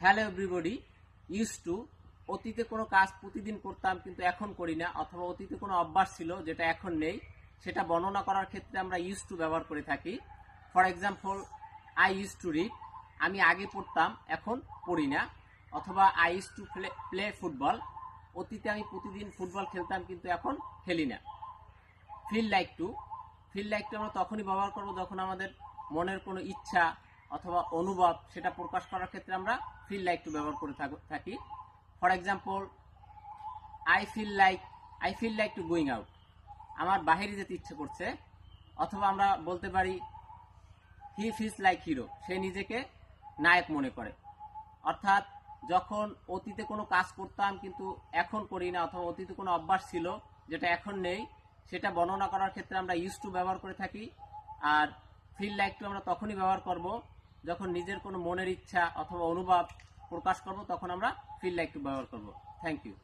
Hello everybody. Use to অতীতে কোনো কাজ প্রতিদিন করতাম কিন্তু এখন করি না, অথবা অতীতে কোনো অভ্যাস ছিল যেটা এখন নেই, সেটা বর্ণনা করার ক্ষেত্রে আমরা ইউজ টু ব্যবহার করে থাকি। For example, I use to read, আমি আগে পড়তাম এখন পড়ি না। অথবা I use to play football, অতীতে আমি প্রতিদিন ফুটবল খেলতাম কিন্তু এখন খেলি না। ফিল লাইক টু আমরা তখনই ব্যবহার করব যখন আমাদের মনের কোনো ইচ্ছা অথবা অনুভব সেটা প্রকাশ করার ক্ষেত্রে আমরা ফিল লাইক টু ব্যবহার করে থাকি। For example, I feel like to going out, আমার বাহিরে যেতে ইচ্ছে করছে। অথবা আমরা বলতে পারি হি ফিলস লাইক হিরো, সে নিজেকে নায়ক মনে করে। অর্থাৎ যখন অতীতে কোনো কাজ করতাম কিন্তু এখন করি না, অথবা অতীতে কোনো অভ্যাস ছিল যেটা এখন নেই, সেটা বর্ণনা করার ক্ষেত্রে আমরা ইউজ টু ব্যবহার করে থাকি। আর ফিল লাইক টু আমরা তখনই ব্যবহার করব যখন নিজের কোনো মনের ইচ্ছা অথবা অনুভব প্রকাশ করব, তখন আমরা ফিল লাইক টু ব্যবহার করব। Thank you.